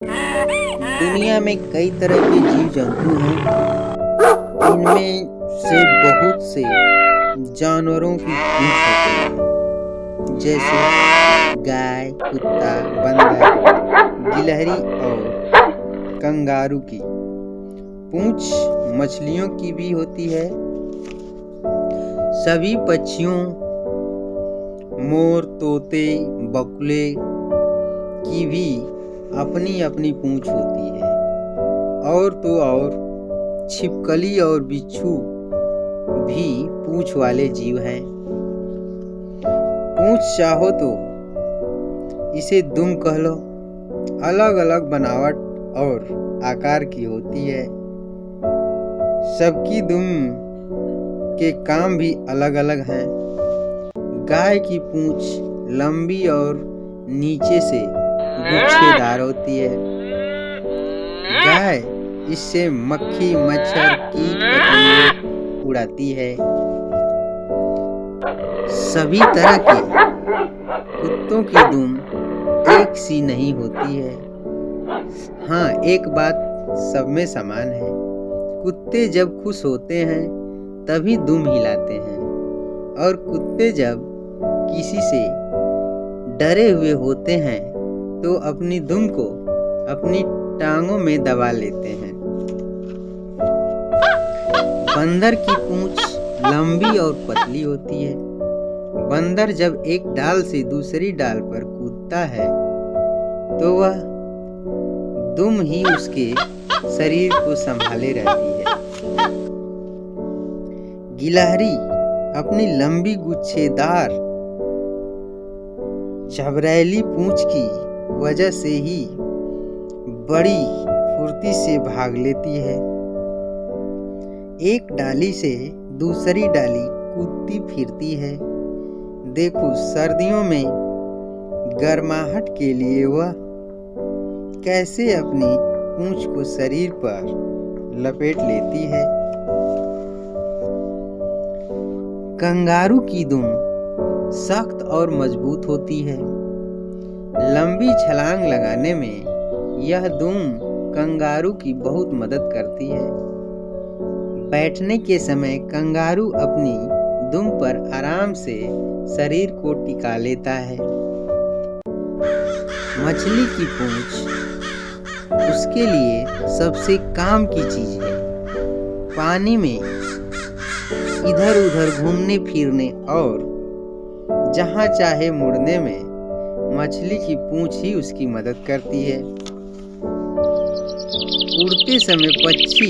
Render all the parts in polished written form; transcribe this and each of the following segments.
दुनिया में कई तरह के जीव जंतु हैं। इनमें से बहुत से जानवरों की पूंछ होती है, जैसे गाय, कुत्ता, बंदर, गिलहरी और कंगारू की। पूंछ मछलियों की भी होती है। सभी पक्षियों, मोर, तोते, बगुले की भी अपनी अपनी पूंछ होती है। और तो और छिपकली और बिच्छू भी पूंछ वाले जीव हैं। पूंछ चाहो तो इसे दुम कह लो। अलग अलग बनावट और आकार की होती है। सबकी दुम के काम भी अलग अलग हैं। गाय की पूंछ लंबी और नीचे से गुच्छेदार होती है। गाय इससे मक्खी, मच्छर, कीट पतंगे उड़ाती है। सभी तरह के कुत्तों की दुम एक सी नहीं होती है। हाँ, एक बात सब में समान है। कुत्ते जब खुश होते हैं तभी दुम हिलाते हैं, और कुत्ते जब किसी से डरे हुए होते हैं तो अपनी दुम को अपनी टांगों में दबा लेते हैं। बंदर की पूंछ लंबी और पतली होती है। बंदर जब एक डाल से दूसरी डाल पर कूदता है तो वह दुम ही उसके शरीर को संभाले रहती है। गिलहरी अपनी लंबी गुच्छेदार झबरीली पूंछ की वजह से ही बड़ी फुर्ती से भाग लेती है। एक डाली से दूसरी डाली कूदती फिरती है। देखो, सर्दियों में गर्माहट के लिए वह कैसे अपनी पूंछ को शरीर पर लपेट लेती है। कंगारू की दुम सख्त और मजबूत होती है। लंबी छलांग लगाने में यह दुम कंगारू की बहुत मदद करती है। बैठने के समय कंगारू अपनी दुम पर आराम से शरीर को टिका लेता है। मछली की पूंछ उसके लिए सबसे काम की चीज है। पानी में इधर उधर घूमने फिरने और जहां चाहे मुड़ने में मछली की पूंछ ही उसकी मदद करती है। उड़ते समय पक्षी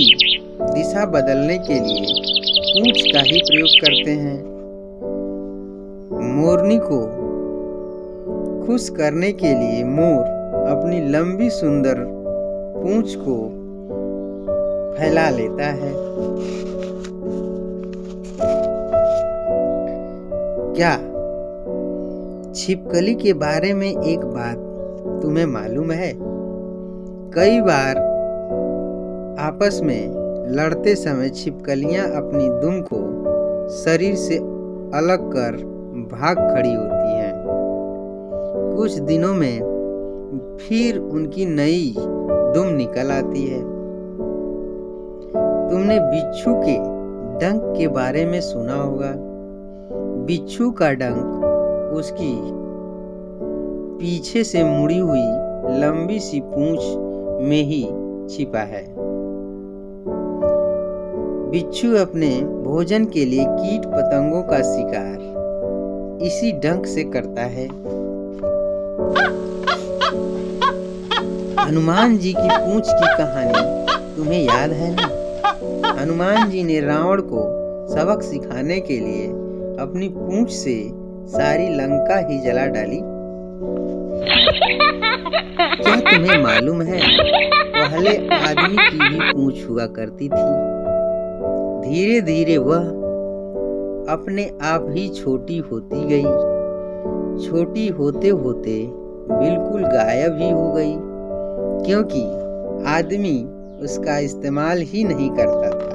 दिशा बदलने के लिए पूंछ का ही प्रयोग करते हैं। मोरनी को खुश करने के लिए मोर अपनी लंबी सुंदर पूंछ को फैला लेता है। क्या छिपकली के बारे में एक बात तुम्हें मालूम है? कई बार आपस में लड़ते समय छिपकलियां अपनी दुम को शरीर से अलग कर भाग खड़ी होती हैं। कुछ दिनों में फिर उनकी नई दुम निकल आती है। तुमने बिच्छू के डंक के बारे में सुना होगा। बिच्छू का डंक उसकी पीछे से मुड़ी हुई लंबी सी पूंछ में ही छिपा है। बिच्छू अपने भोजन के लिए कीट पतंगों का शिकार इसी डंक से करता है। हनुमान जी की पूंछ की कहानी तुम्हें याद है ना? हनुमान जी ने रावण को सबक सिखाने के लिए अपनी पूंछ से सारी लंका ही जला डाली। क्या तुम्हें मालूम है, पहले आदमी की भी पूंछ हुआ करती थी। धीरे धीरे वह अपने आप ही छोटी होती गई। छोटी होते होते बिल्कुल गायब ही हो गई, क्योंकि आदमी उसका इस्तेमाल ही नहीं करता था।